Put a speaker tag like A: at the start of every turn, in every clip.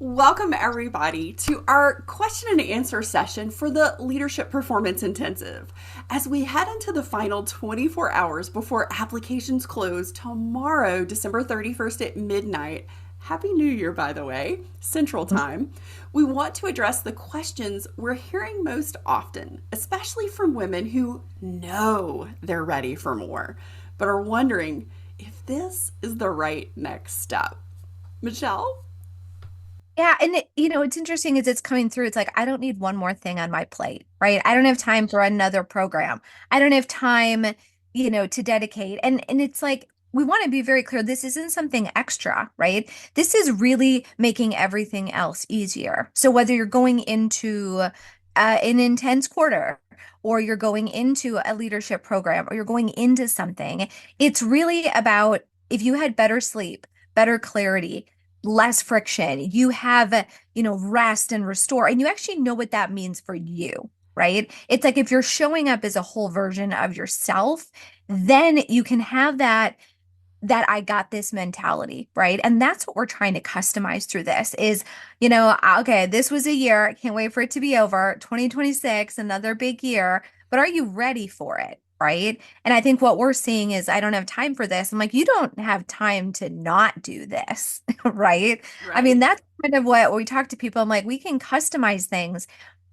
A: Welcome, everybody, to our question and answer session for the Leadership Performance Intensive. As we head into the final 24 hours before applications close tomorrow, December 31st at midnight, Happy New Year, by the way, Central Time, we want to address the questions we're hearing most often, especially from women who know they're ready for more, but are wondering if this is the right next step. Michelle?
B: Yeah, and it's interesting as it's coming through. It's like I don't need one more thing on my plate, right? I don't have time for another program. I don't have time, to dedicate. And it's like we want to be very clear. This isn't something extra, right? This is really making everything else easier. So whether you're going into an intense quarter, or you're going into a leadership program, or you're going into something, it's really about if you had better sleep, better clarity, less friction. You have, rest and restore, and you actually know what that means for you, right? It's like if you're showing up as a whole version of yourself, then you can have that I got this mentality, right? And that's what we're trying to customize through this is, okay, this was a year. I can't wait for it to be over. 2026, another big year, but are you ready for it? Right. And I think what we're seeing is, I don't have time for this. I'm like, you don't have time to not do this. Right. I mean,
A: Right.
B: that's kind of what we talk to people. I'm like, we can customize things.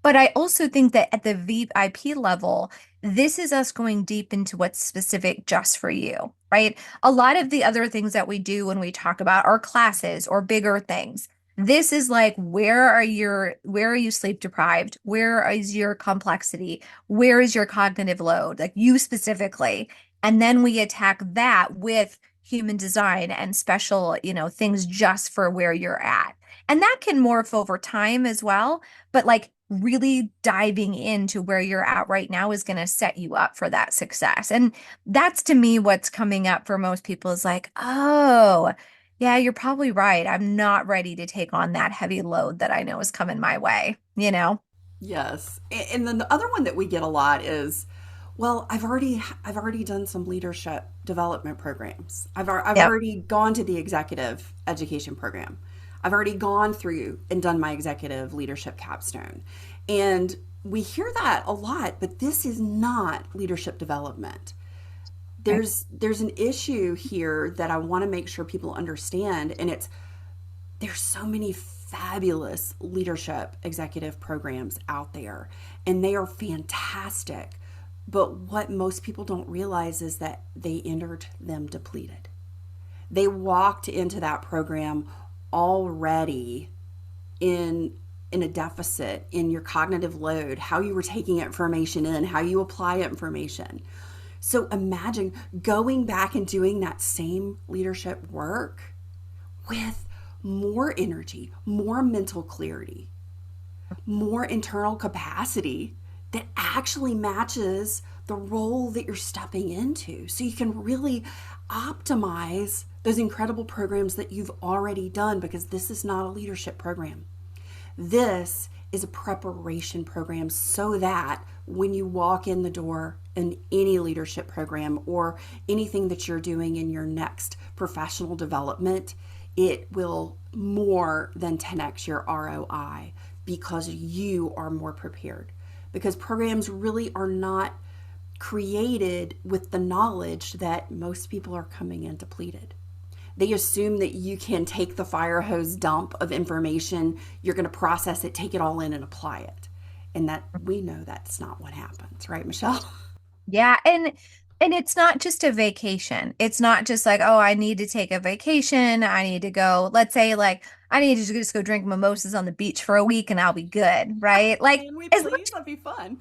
B: But I also think that at the VIP level, this is us going deep into what's specific just for you, right? A lot of the other things that we do when we talk about our classes or bigger things. This is like, where are you sleep deprived? Where is your complexity? Where is your cognitive load? Like you specifically. And then we attack that with human design and special, things just for where you're at. And that can morph over time as well. But like really diving into where you're at right now is going to set you up for that success. And that's to me what's coming up for most people is like, oh, yeah, you're probably right. I'm not ready to take on that heavy load that I know is coming my way, you know?
A: Yes. And then the other one that we get a lot is, well, I've already done some leadership development programs. I've
B: Yep.
A: already gone to the executive education program. I've already gone through and done my executive leadership capstone. And we hear that a lot, but this is not leadership development.
B: Right.
A: There's an issue here that I want to make sure people understand, and it's there's so many fabulous leadership executive programs out there, and they are fantastic. But what most people don't realize is that they entered them depleted. They walked into that program already in a deficit in your cognitive load, how you were taking information in, how you apply information. So imagine going back and doing that same leadership work with more energy, more mental clarity, more internal capacity that actually matches the role that you're stepping into. So you can really optimize those incredible programs that you've already done, because this is not a leadership program. This is a preparation program so that when you walk in the door in any leadership program or anything that you're doing in your next professional development, it will more than 10x your ROI because you are more prepared. Because programs really are not created with the knowledge that most people are coming in depleted. They assume that you can take the fire hose dump of information, you're going to process it, take it all in, and apply it. And that we know that's not what happens, right, Michelle?
B: Yeah, and it's not just a vacation. It's not just like, oh, I need to take a vacation. I need to go, let's say like I need to just go drink mimosas on the beach for a week and I'll be good, right? Like
A: Can we
B: as
A: please?
B: much
A: That'd be fun.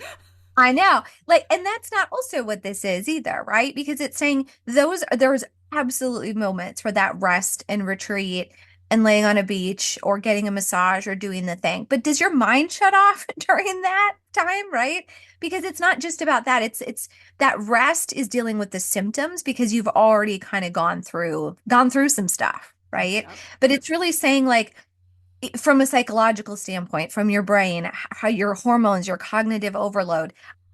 B: I know. Like, and that's not also what this is either, right? Because it's saying there's absolutely moments for that rest and retreat and laying on a beach or getting a massage or doing the thing. But does your mind shut off during that time, right? Because it's not just about that. It's that rest is dealing with the symptoms because you've already kind of gone through some stuff, right?
A: Yep.
B: But it's really saying like from a psychological standpoint, from your brain, how your hormones, your cognitive overload.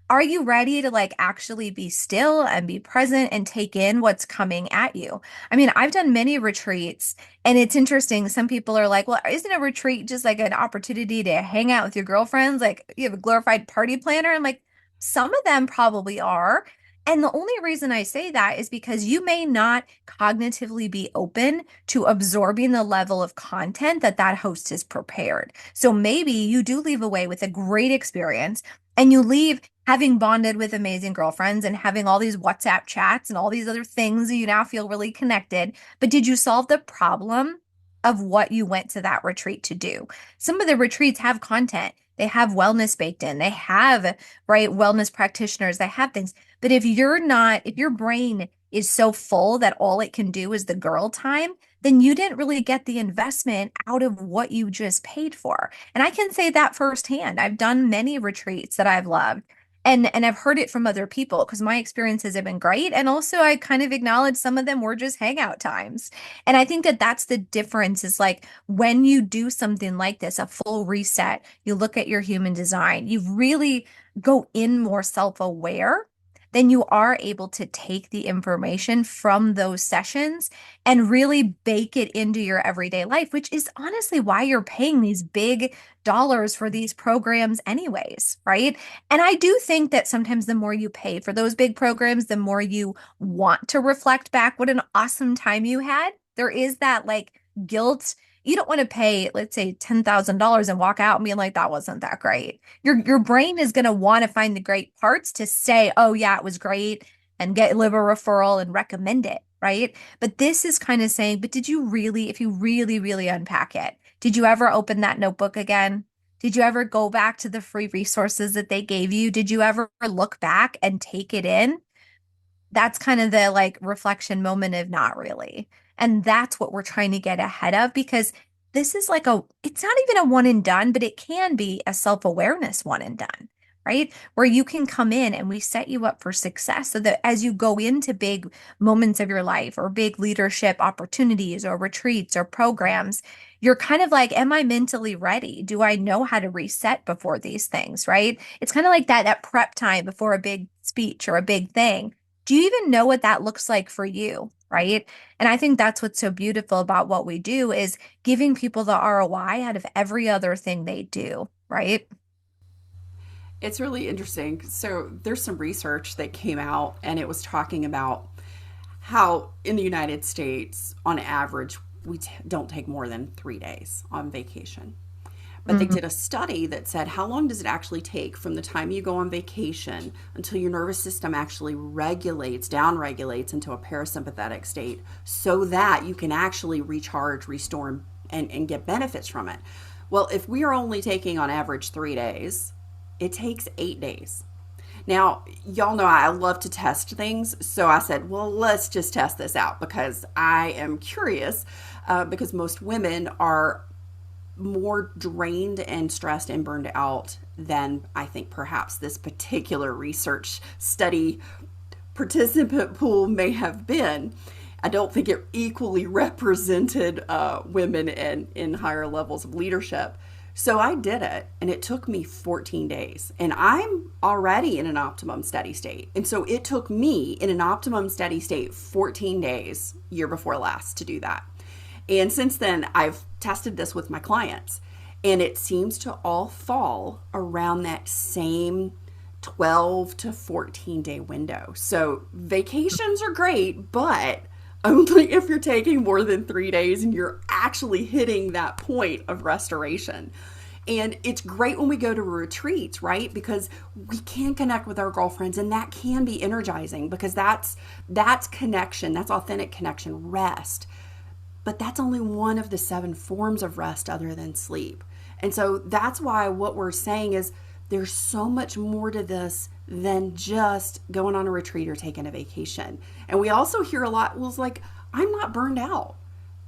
B: Are you ready to like actually be still and be present and take in what's coming at you? I mean, I've done many retreats and it's interesting. Some people are like, well, isn't a retreat just like an opportunity to hang out with your girlfriends? Like you have a glorified party planner? I'm like, some of them probably are. And the only reason I say that is because you may not cognitively be open to absorbing the level of content that that host has prepared. So maybe you do leave away with a great experience and you leave having bonded with amazing girlfriends and having all these WhatsApp chats and all these other things, you now feel really connected. But did you solve the problem of what you went to that retreat to do? Some of the retreats have content. They have wellness baked in. They have, right, wellness practitioners. They have things. But if you're not, if your brain is so full that all it can do is the girl time, then you didn't really get the investment out of what you just paid for. And I can say that firsthand. I've done many retreats that I've loved. And I've heard it from other people because my experiences have been great. And also I kind of acknowledge some of them were just hangout times. And I think that that's the difference is like when you do something like this, a full reset, you look at your human design, you really go in more self-aware, then you are able to take the information from those sessions and really bake it into your everyday life, which is honestly why you're paying these big dollars for these programs anyways, right? And I do think that sometimes the more you pay for those big programs, the more you want to reflect back what an awesome time you had. There is that like guilt. You don't want to pay, let's say, $10,000 and walk out and be like, that wasn't that great. Your brain is going to want to find the great parts to say, oh yeah, it was great, and get live a referral and recommend it, right? But this is kind of saying, but did you really, if you really, really unpack it, did you ever open that notebook again? Did you ever go back to the free resources that they gave you? Did you ever look back and take it in? That's kind of the like reflection moment of not really. And that's what we're trying to get ahead of because this is like it's not even a one and done, but it can be a self-awareness one and done, right? Where you can come in and we set you up for success so that as you go into big moments of your life or big leadership opportunities or retreats or programs, you're kind of like, am I mentally ready? Do I know how to reset before these things, right? It's kind of like that prep time before a big speech or a big thing. Do you even know what that looks like for you? Right. And I think that's what's so beautiful about what we do is giving people the ROI out of every other thing they do. Right.
A: It's really interesting. So there's some research that came out and it was talking about how in the United States, on average, we don't take more than 3 days on vacation. But they
B: Mhm.
A: did a study that said, how long does it actually take from the time you go on vacation until your nervous system actually regulates, down regulates into a parasympathetic state so that you can actually recharge, restore, and get benefits from it? Well, if we are only taking on average 3 days, it takes 8 days. Now, y'all know I love to test things, so I said, well, let's just test this out because I am curious. Because most women are more drained and stressed and burned out than I think perhaps this particular research study participant pool may have been. I don't think it equally represented women in higher levels of leadership. So I did it, and it took me 14 days. And I'm already in an optimum steady state. And so it took me in an optimum steady state 14 days, year before last, to do that. And since then, I've tested this with my clients, and it seems to all fall around that same 12 to 14 day window. So vacations are great, but only if you're taking more than 3 days and you're actually hitting that point of restoration. And it's great when we go to retreats, right? Because we can connect with our girlfriends and that can be energizing because that's connection, that's authentic connection, rest. But that's only one of the 7 forms of rest other than sleep. And so that's why what we're saying is there's so much more to this than just going on a retreat or taking a vacation. And we also hear a lot, well, it's like, I'm not burned out.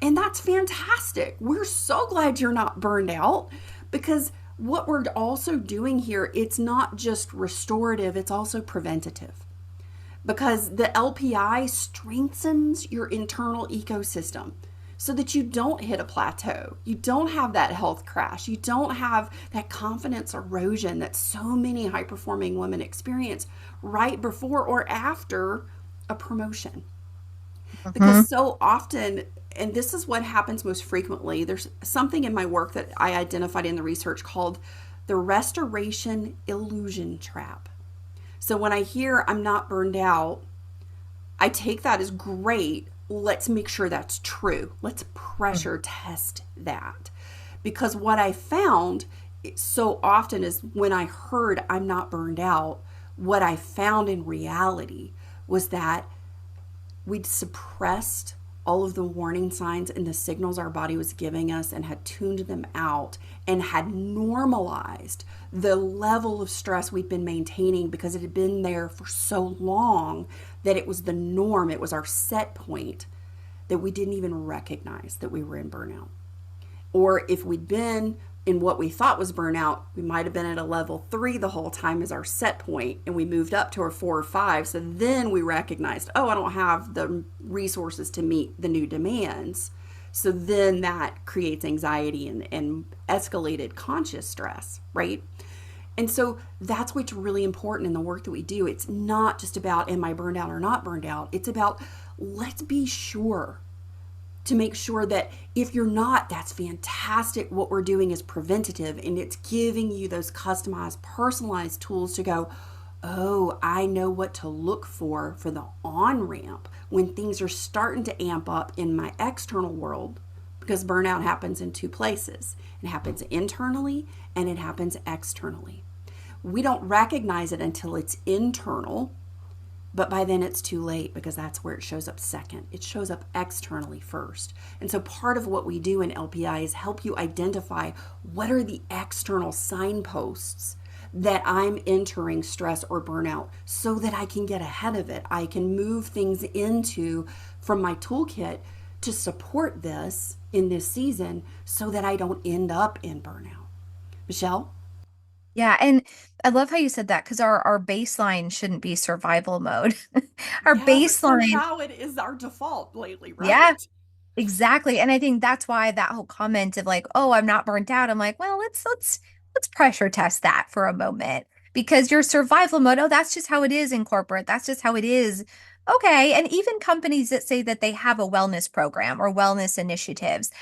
A: And that's fantastic. We're so glad you're not burned out because what we're also doing here, it's not just restorative, it's also preventative. Because the LPI strengthens your internal ecosystem. so that you don't hit a plateau. You don't have that health crash. You don't have that confidence erosion that so many high performing women experience right before or after a promotion. Because
B: Mhm.
A: so often, and this is what happens most frequently, there's something in my work that I identified in the research called the restoration illusion trap. So when I hear I'm not burned out, I take that as great. Let's make sure that's true. Let's pressure test that. Because what I found so often is when I heard I'm not burned out, what I found in reality was that we'd suppressed all of the warning signs and the signals our body was giving us and had tuned them out and had normalized the level of stress we'd been maintaining because it had been there for so long that it was the norm, it was our set point, that we didn't even recognize that we were in burnout. Or if we'd been in what we thought was burnout, we might have been at a level 3 the whole time as our set point, and we moved up to a 4 or 5. So then we recognized, oh, I don't have the resources to meet the new demands. So then that creates anxiety and escalated conscious stress, right? And so that's what's really important in the work that we do. It's not just about, am I burned out or not burned out? It's about, let's be sure to make sure that if you're not, that's fantastic. What we're doing is preventative and it's giving you those customized, personalized tools to go, oh, I know what to look for the on ramp when things are starting to amp up in my external world. Because burnout happens in two places, it happens internally and it happens externally. We don't recognize it until it's internal, but by then it's too late because that's where it shows up second. It shows up externally first. And so part of what we do in LPI is help you identify what are the external signposts that I'm entering stress or burnout so that I can get ahead of it. I can move things into from my toolkit to support this in this season so that I don't end up in burnout. Michelle?
B: Yeah, and I love how you said that because our baseline shouldn't be survival mode. Our
A: Yeah, but
B: baseline,
A: somehow it is our default lately,
B: yeah,
A: right?
B: exactly. And I think that's why that whole comment of like, oh, I'm not burnt out. I'm like, well, let's pressure test that for a moment because your survival mode, oh, that's just how it is in corporate. That's just how it is. Okay. And even companies that say that they have a wellness program or wellness initiatives,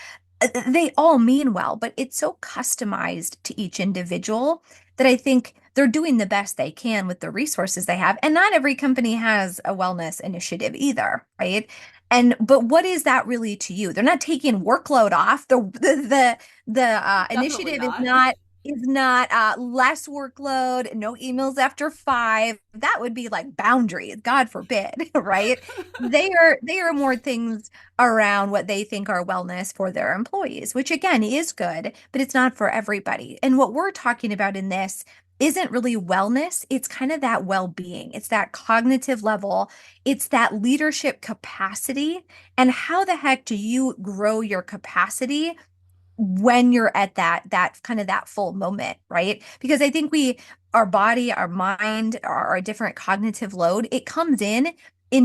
B: they all mean well, but it's so customized to each individual that I think they're doing the best they can with the resources they have. And not every company has a wellness initiative either, right? And but what is that really to you? They're not taking workload off. The
A: Definitely
B: initiative
A: not.
B: is not less workload, no emails after 5. That would be like boundaries, God forbid, right? They are more things around what they think are wellness for their employees, which again is good, but it's not for everybody. And what we're talking about in this isn't really wellness, it's kind of that well-being. It's that cognitive level, it's that leadership capacity. And how the heck do you grow your capacity when you're at that kind of that full moment, right? Because I think our body, our mind, our different cognitive load, it comes in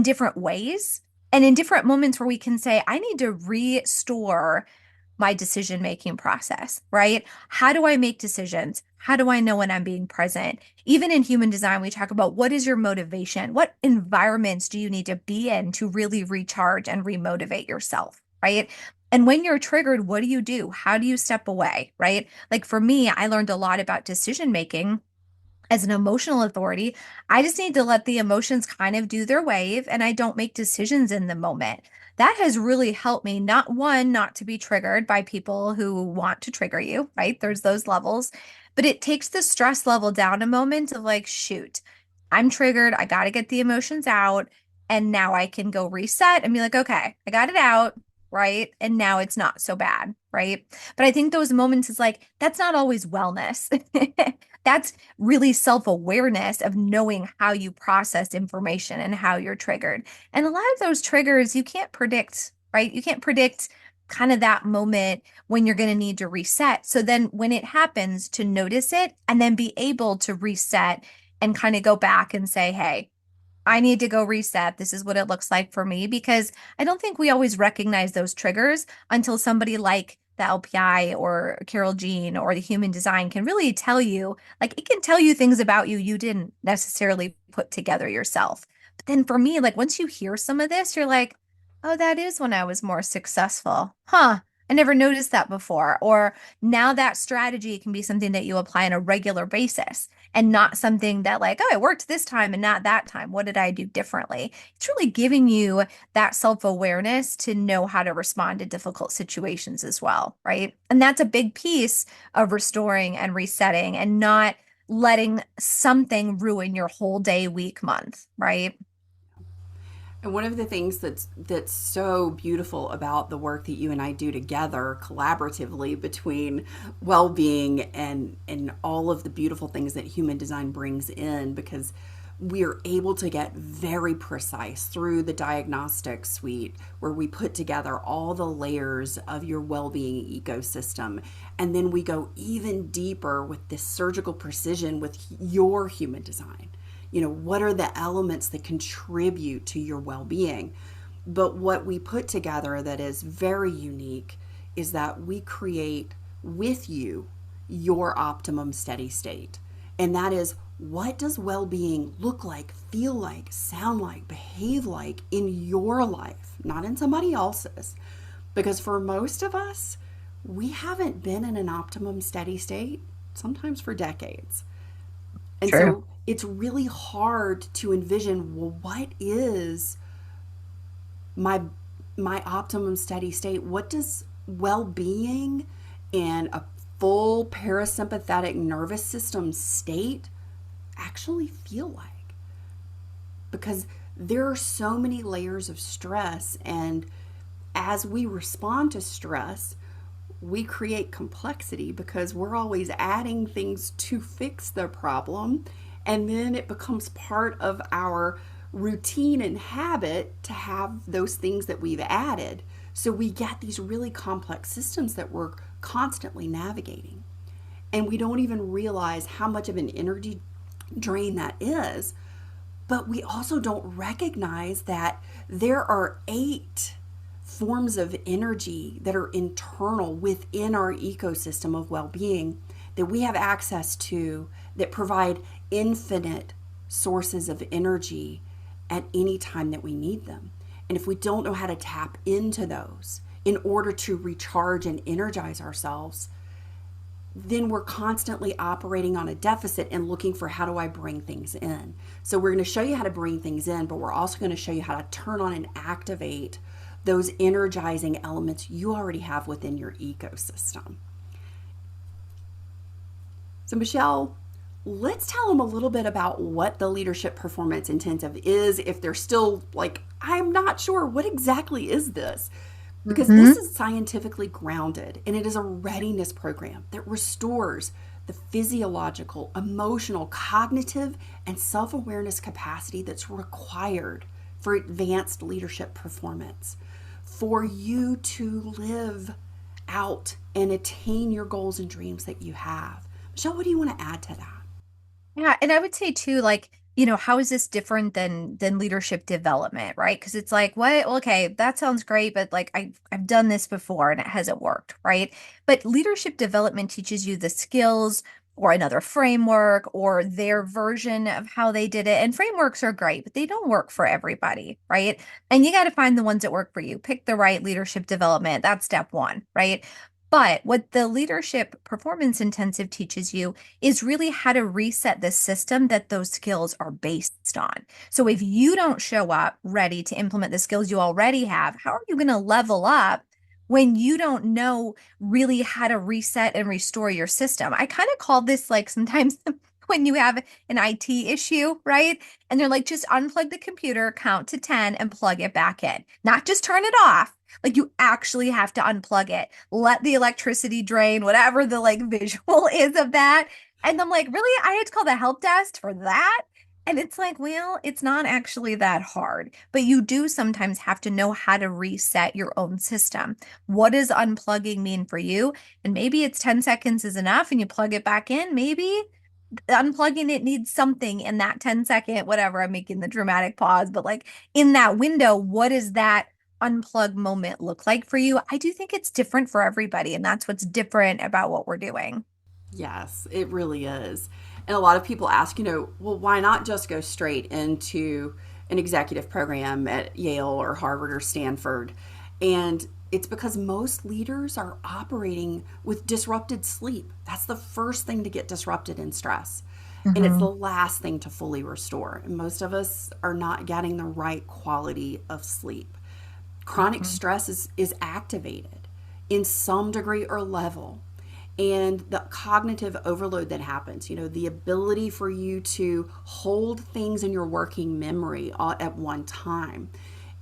B: different ways and in different moments where we can say, I need to restore my decision making process, right? How do I make decisions? How do I know when I'm being present? Even in human design, we talk about what is your motivation? What environments do you need to be in to really recharge and remotivate yourself, right? And when you're triggered, what do you do? How do you step away, right? Like for me, I learned a lot about decision making as an emotional authority. I just need to let the emotions kind of do their wave and I don't make decisions in the moment. That has really helped me, not to be triggered by people who want to trigger you, right? There's those levels, but it takes the stress level down a moment of like, shoot, I'm triggered. I got to get the emotions out. And now I can go reset and be like, okay, I got it out, right? And now it's not so bad, right? But I think those moments is like, that's not always wellness. That's really self-awareness of knowing how you process information and how you're triggered. And a lot of those triggers you can't predict, right? You can't predict kind of that moment when you're going to need to reset. So then when it happens, to notice it and then be able to reset and kind of go back and say, hey, I need to go reset. This is what it looks like for me because I don't think we always recognize those triggers until somebody like the LPI or Carol Jean or the human design can really tell you, like it can tell you things about you you didn't necessarily put together yourself. But then for me, like once you hear some of this, you're like, oh, that is when I was more successful. Huh. I never noticed that before. Or now that strategy can be something that you apply on a regular basis and not something that like, oh, it worked this time and not that time. What did I do differently? It's really giving you that self-awareness to know how to respond to difficult situations as well, right? And that's a big piece of restoring and resetting and not letting something ruin your whole day, week, month, right?
A: And one of the things that's so beautiful about the work that you and I do together collaboratively between well-being and all of the beautiful things that human design brings in, because we're able to get very precise through the diagnostic suite where we put together all the layers of your well-being ecosystem, and then we go even deeper with this surgical precision with your human design. What are the elements that contribute to your well-being? But what we put together that is very unique is that we create with you your optimum steady state. And that is, what does well-being look like, feel like, sound like, behave like in your life, not in somebody else's? Because for most of us, we haven't been in an optimum steady state, sometimes for decades. And
B: True.
A: so it's really hard to envision, well, what is my my optimum steady state? What does well-being and a full parasympathetic nervous system state actually feel like? Because there are so many layers of stress, and as we respond to stress, we create complexity because we're always adding things to fix the problem. And then it becomes part of our routine and habit to have those things that we've added. So we get these really complex systems that we're constantly navigating. And we don't even realize how much of an energy drain that is. But we also don't recognize that there are 8 forms of energy that are internal within our ecosystem of well-being that we have access to, that provide infinite sources of energy at any time that we need them. And if we don't know how to tap into those in order to recharge and energize ourselves, then we're constantly operating on a deficit and looking for, how do I bring things in? So we're going to show you how to bring things in, but we're also going to show you how to turn on and activate those energizing elements you already have within your ecosystem. So Michelle, let's tell them a little bit about what the Leadership Performance Intensive is, if they're still like, I'm not sure, what exactly is this? Because
B: Hmm.
A: this is scientifically grounded, and it is a readiness program that restores the physiological, emotional, cognitive, and self-awareness capacity that's required for advanced leadership performance, for you to live out and attain your goals and dreams that you have. Michelle, what do you want to add to that?
B: Yeah, and I would say too, like, how is this different than leadership development, right? Because it's like, what? Well, okay, that sounds great, but like I've done this before and it hasn't worked, right? But leadership development teaches you the skills or another framework or their version of how they did it. And frameworks are great, but they don't work for everybody, right? And you got to find the ones that work for you. Pick the right leadership development. That's step one, right? But what the leadership performance intensive teaches you is really how to reset the system that those skills are based on. So if you don't show up ready to implement the skills you already have, how are you going to level up when you don't know really how to reset and restore your system? I kind of call this like sometimes when you have an IT issue, right? And they're like, just unplug the computer, count to 10, and plug it back in. Not just turn it off. Like you actually have to unplug it, let the electricity drain, whatever the like visual is of that. And I'm like, really? I had to call the help desk for that? And it's like, well, it's not actually that hard, but you do sometimes have to know how to reset your own system. What does unplugging mean for you? And maybe it's 10 seconds is enough and you plug it back in, maybe. unplugging it needs something in that 10-second, whatever, I'm making the dramatic pause, but like in that window, what does that unplug moment look like for you? I do think it's different for everybody, and that's what's different about what we're doing.
A: Yes, it really is. And a lot of people ask, well, why not just go straight into an executive program at Yale or Harvard or Stanford? And it's because most leaders are operating with disrupted sleep. That's the first thing to get disrupted in stress. And it's the
B: Hmm.
A: last thing to fully restore. And most of us are not getting the right quality of sleep. Chronic
B: Hmm.
A: stress is activated in some degree or level. And the cognitive overload that happens, the ability for you to hold things in your working memory all at one time.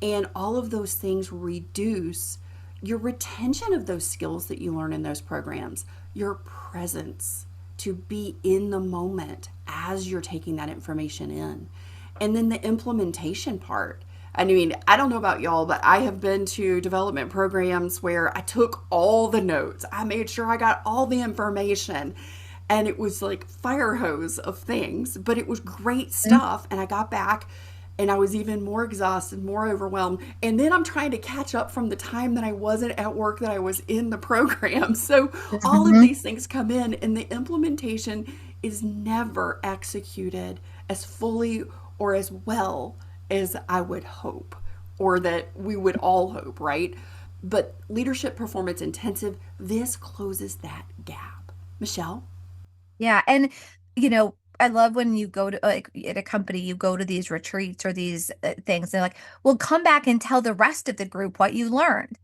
A: And all of those things reduce your retention of those skills that you learn in those programs, your presence to be in the moment as you're taking that information in. And then the implementation part. I mean, I don't know about y'all, but I have been to development programs where I took all the notes. I made sure I got all the information. And it was like fire hose of things, but it was great stuff. And I got back and I was even more exhausted, more overwhelmed. And then I'm trying to catch up from the time that I wasn't at work, that I was in the program. So all of
B: Hmm.
A: these things come in, and the implementation is never executed as fully or as well as I would hope, or that we would all hope, right? But leadership performance intensive, this closes that gap. Michelle?
B: Yeah. And, I love when you go to like at a company, you go to these retreats or these things. They're like, well, come back and tell the rest of the group what you learned.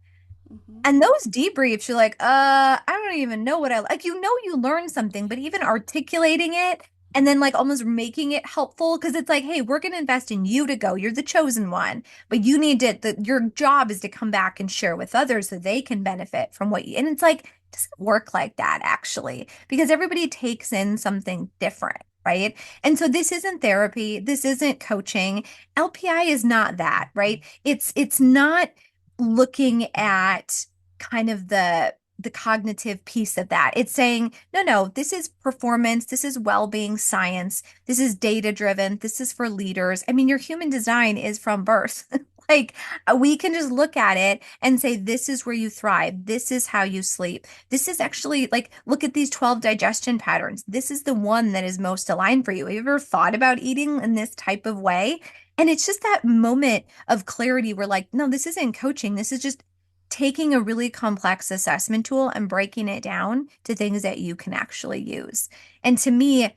A: Mm-hmm.
B: And those debriefs, you're like, I don't even know what I like. You learned something, but even articulating it and then like almost making it helpful because it's like, hey, we're going to invest in you to go. You're the chosen one, but you need your job is to come back and share with others so they can benefit from what you, and it's like, it doesn't work like that actually, because everybody takes in something different. Right. And so this isn't therapy. This isn't coaching. LPI is not that, right? It's not looking at kind of the cognitive piece of that. It's saying, no, no, this is performance, this is well-being science, this is data driven, this is for leaders. I mean, your human design is from birth. Like we can just look at it and say, this is where you thrive. This is how you sleep. This is actually like, look at these 12 digestion patterns. This is the one that is most aligned for you. Have you ever thought about eating in this type of way? And it's just that moment of clarity where, like, no, this isn't coaching. This is just taking a really complex assessment tool and breaking it down to things that you can actually use. And to me,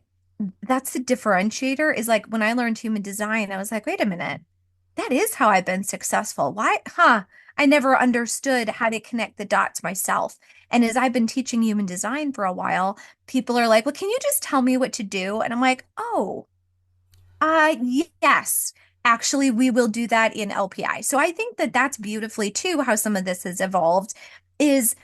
B: that's the differentiator is like when I learned human design, I was like, wait a minute, that is how I've been successful. Why? Huh. I never understood how to connect the dots myself. And as I've been teaching human design for a while, people are like, well, can you just tell me what to do? And I'm like, oh, yes. Actually, we will do that in LPI. So I think that that's beautifully too how some of this has evolved is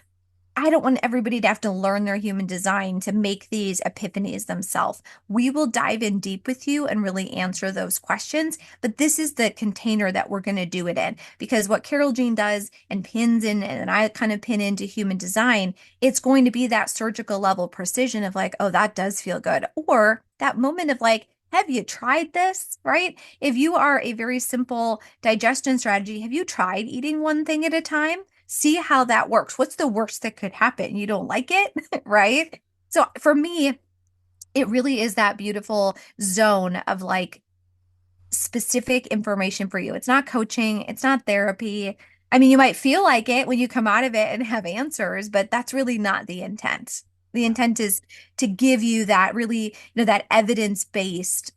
B: I don't want everybody to have to learn their human design to make these epiphanies themselves. We will dive in deep with you and really answer those questions. But this is the container that we're going to do it in because what Carol Jean does and pins in, and I kind of pin into human design, it's going to be that surgical level precision of like, oh, that does feel good. Or that moment of like, have you tried this? Right? If you are a very simple digestion strategy, have you tried eating one thing at a time? See how that works. What's the worst that could happen? You don't like it, right? So for me, it really is that beautiful zone of like specific information for you. It's not coaching, it's not therapy. I mean, you might feel like it when you come out of it and have answers, but that's really not the intent. The
A: Yeah.
B: intent is to give you that really, that evidence based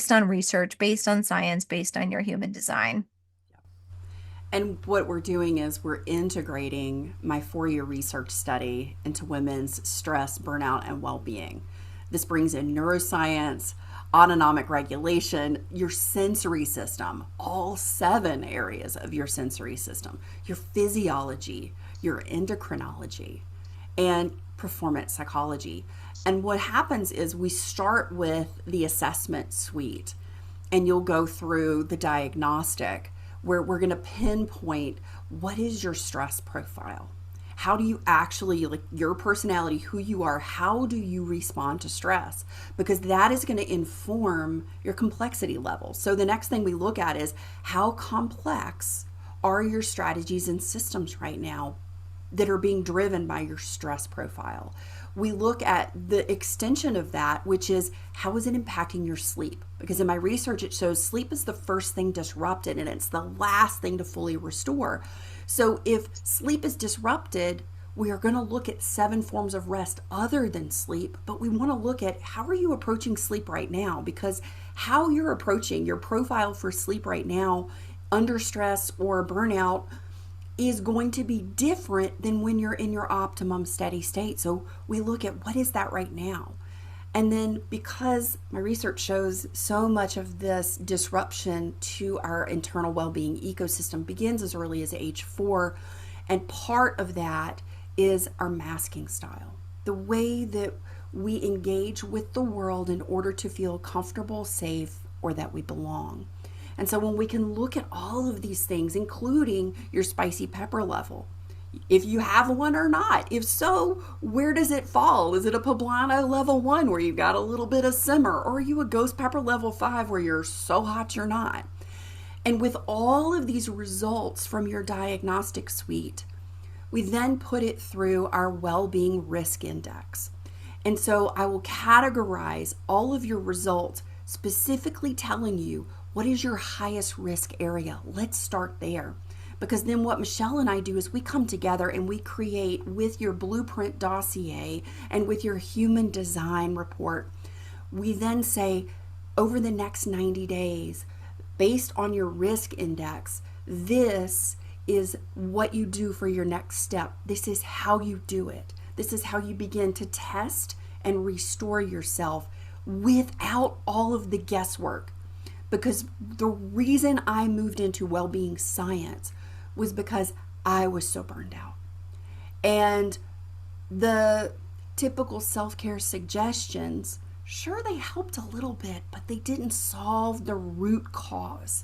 B: on research, based on science, based on your human design.
A: And what we're doing is we're integrating my 4 year research study into women's stress, burnout, and well being. This brings in neuroscience, autonomic regulation, your sensory system, all 7 areas of your sensory system, your physiology, your endocrinology, and performance psychology. And what happens is we start with the assessment suite, and you'll go through the diagnostic where we're going to pinpoint what is your stress profile? How do you actually, like your personality, who you are, how do you respond to stress? Because that is going to inform your complexity level. So the next thing we look at is how complex are your strategies and systems right now that are being driven by your stress profile. We look at the extension of that, which is how is it impacting your sleep? Because in my research, it shows sleep is the first thing disrupted and it's the last thing to fully restore. So if sleep is disrupted, we are going to look at 7 forms of rest other than sleep, but we want to look at how are you approaching sleep right now? Because how you're approaching your profile for sleep right now under stress or burnout is going to be different than when you're in your optimum steady state. So we look at what is that right now? And then because my research shows so much of this disruption to our internal well-being ecosystem begins as early as age 4, and part of that is our masking style. The way that we engage with the world in order to feel comfortable, safe, or that we belong. And so when we can look at all of these things, including your spicy pepper level, if you have one or not, if so, where does it fall? Is it a poblano level 1 where you've got a little bit of simmer, or are you a ghost pepper level 5 where you're so hot you're not? And with all of these results from your diagnostic suite, we then put it through our well-being risk index. And so I will categorize all of your results, specifically telling you what is your highest risk area. Let's start there. Because then what Michelle and I do is we come together and we create with your blueprint dossier and with your human design report. We then say over the next 90 days, based on your risk index, this is what you do for your next step. This is how you do it. This is how you begin to test and restore yourself without all of the guesswork. Because the reason I moved into well-being science was because I was so burned out. And the typical self-care suggestions, sure, they helped a little bit, but they didn't solve the root cause.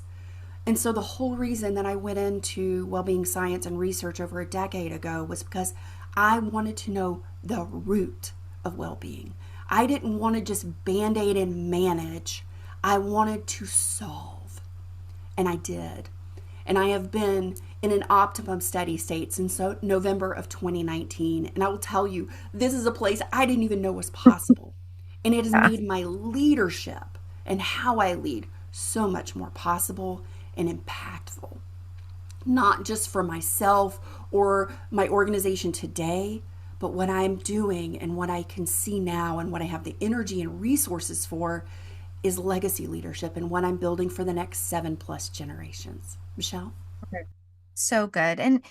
A: And so the whole reason that I went into well-being science and research over a decade ago was because I wanted to know the root of well-being. I didn't want to just band-aid and manage. I wanted to solve. And I did. And I have been in an optimum steady state since November of 2019. And I will tell you, this is a place I didn't even know was possible. And it has
B: Yeah.
A: made my leadership and how I lead so much more possible and impactful. Not just for myself or my organization today, but what I'm doing and what I can see now and what I have the energy and resources for is legacy leadership and what I'm building for the next 7+ generations. Michelle?
B: Okay. So good. And,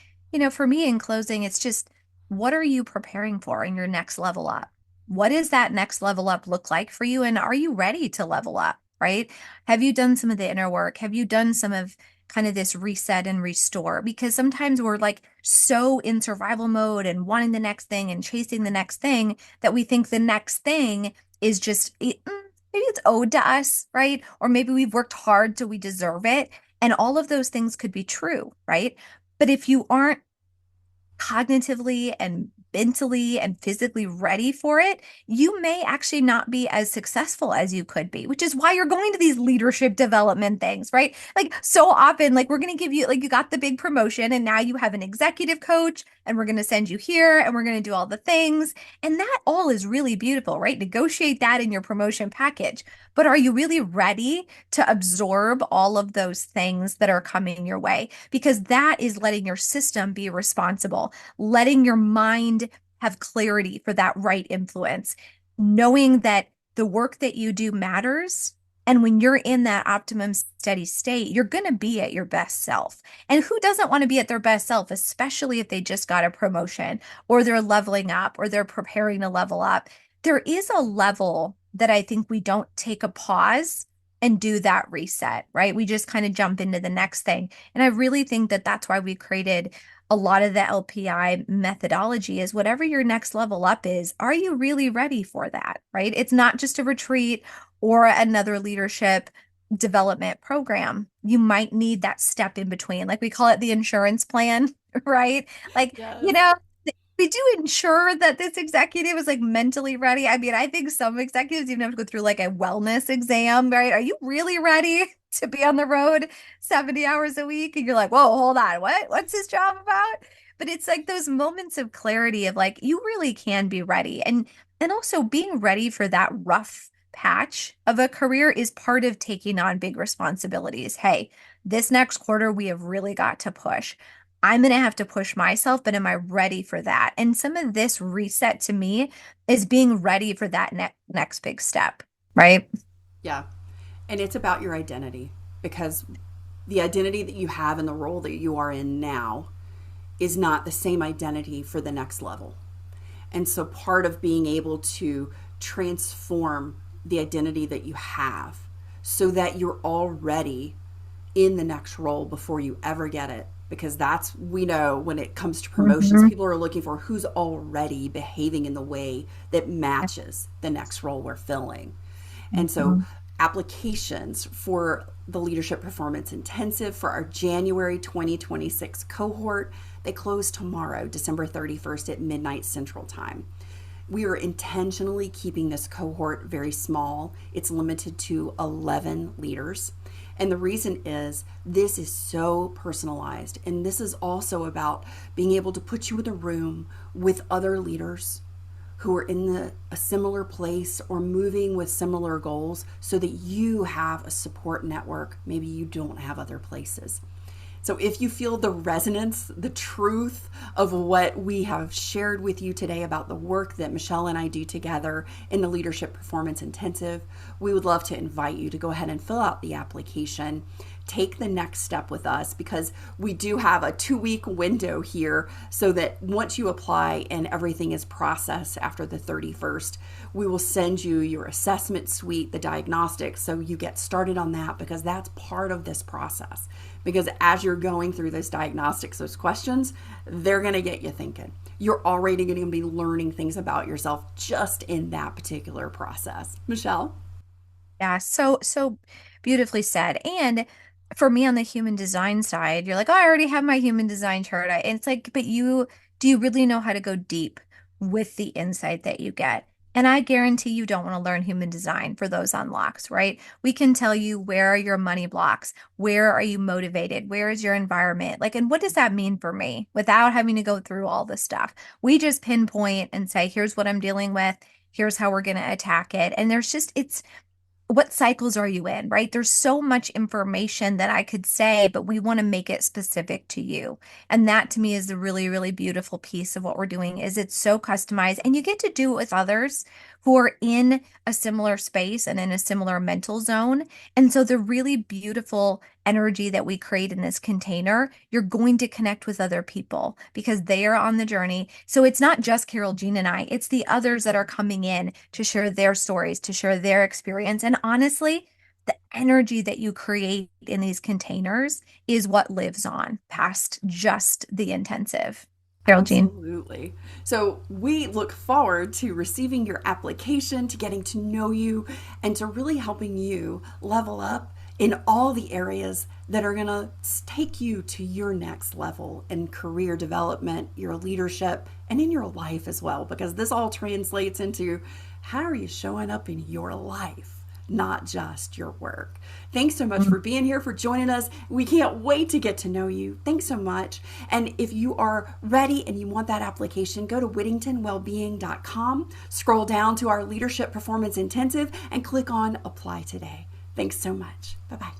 B: for me in closing, it's just what are you preparing for in your next level up? What does that next level up look like for you? And are you ready to level up, right? Have you done some of the inner work? Have you done some of kind of this reset and restore? Because sometimes we're like so in survival mode and wanting the next thing and chasing the next thing that we think the next thing is just, maybe it's owed to us, right? Or maybe we've worked hard so we deserve it. And all of those things could be true, right? But if you aren't cognitively and mentally and physically ready for it, you may actually not be as successful as you could be, which is why you're going to these leadership development things, right? Like so often, like we're going to give you, like you got the big promotion and now you have an executive coach and we're going to send you here and we're going to do all the things. And that all is really beautiful, right? Negotiate that in your promotion package. But are you really ready to absorb all of those things that are coming your way? Because that is letting your system be responsible, letting your mind have clarity for that right influence, knowing that the work that you do matters. And when you're in that optimum steady state, you're going to be at your best self. And who doesn't want to be at their best self, especially if they just got a promotion or they're leveling up or they're preparing to level up? There is a level that I think we don't take a pause and do that reset, right? We just kind of jump into the next thing. And I really think that that's why we created a lot of the LPI methodology is whatever your next level up is, are you really ready for that, right? It's not just a retreat or another leadership development program. You might need that step in between. Like we call it the insurance plan, right? Like,
A: Yes.
B: Did you ensure that this executive is like mentally ready? I mean, I think some executives even have to go through like a wellness exam, right? Are you really ready to be on the road 70 hours a week? And you're like, whoa, hold on, what? What's this job about? But it's like those moments of clarity of like, you really can be ready. And also being ready for that rough patch of a career is part of taking on big responsibilities. Hey, this next quarter, we have really got to push. I'm going to have to push myself, but am I ready for that? And some of this reset to me is being ready for that next big step, right?
A: Yeah. And it's about your identity, because the identity that you have in the role that you are in now is not the same identity for the next level. And so part of being able to transform the identity that you have so that you're already in the next role before you ever get it, because that's, we know when it comes to promotions,
B: Mhm.
A: people are looking for who's already behaving in the way that matches the next role we're filling. And so
B: Mhm.
A: applications for the Leadership Performance Intensive for our January 2026 cohort, they close tomorrow, December 31st at midnight Central Time. We are intentionally keeping this cohort very small. It's limited to 11 leaders. And the reason is this is so personalized. And this is also about being able to put you in a room with other leaders who are in a similar place or moving with similar goals so that you have a support network maybe you don't have other places. So if you feel the resonance, the truth of what we have shared with you today about the work that Michelle and I do together in the Leadership Performance Intensive, we would love to invite you to go ahead and fill out the application. Take the next step with us, because we do have a 2-week window here, so that once you apply and everything is processed after the 31st, we will send you your assessment suite, the diagnostics, so you get started on that, because that's part of this process. Because as you're going through those diagnostics, those questions, they're going to get you thinking. You're already going to be learning things about yourself just in that particular process. Michelle?
B: Yeah, so beautifully said. And for me on the human design side, you're like, oh, I already have my human design chart. And it's like, but do you really know how to go deep with the insight that you get? And I guarantee you don't want to learn human design for those unlocks, right? We can tell you where are your money blocks, where are you motivated, where is your environment, like, and what does that mean for me without having to go through all this stuff. We just pinpoint and say, here's what I'm dealing with, here's how we're going to attack it. And there's just, it's what cycles are you in, right? There's so much information that I could say, but we want to make it specific to you. And that to me is the really, really beautiful piece of what we're doing is it's so customized and you get to do it with others who are in a similar space and in a similar mental zone. And so the really beautiful energy that we create in this container, you're going to connect with other people because they are on the journey. So it's not just Carol Jean and I, it's the others that are coming in to share their stories, to share their experience. And honestly, the energy that you create in these containers is what lives on past just the intensive. Carol Jean.
A: Absolutely. So we look forward to receiving your application, to getting to know you, and to really helping you level up in all the areas that are going to take you to your next level in career development, your leadership, and in your life as well, because this all translates into how are you showing up in your life, not just your work. Thanks so much for being here, for joining us. We can't wait to get to know you. Thanks so much. And if you are ready and you want that application, go to whittingtonwellbeing.com, scroll down to our Leadership Performance Intensive, and click on Apply Today. Thanks so much. Bye bye.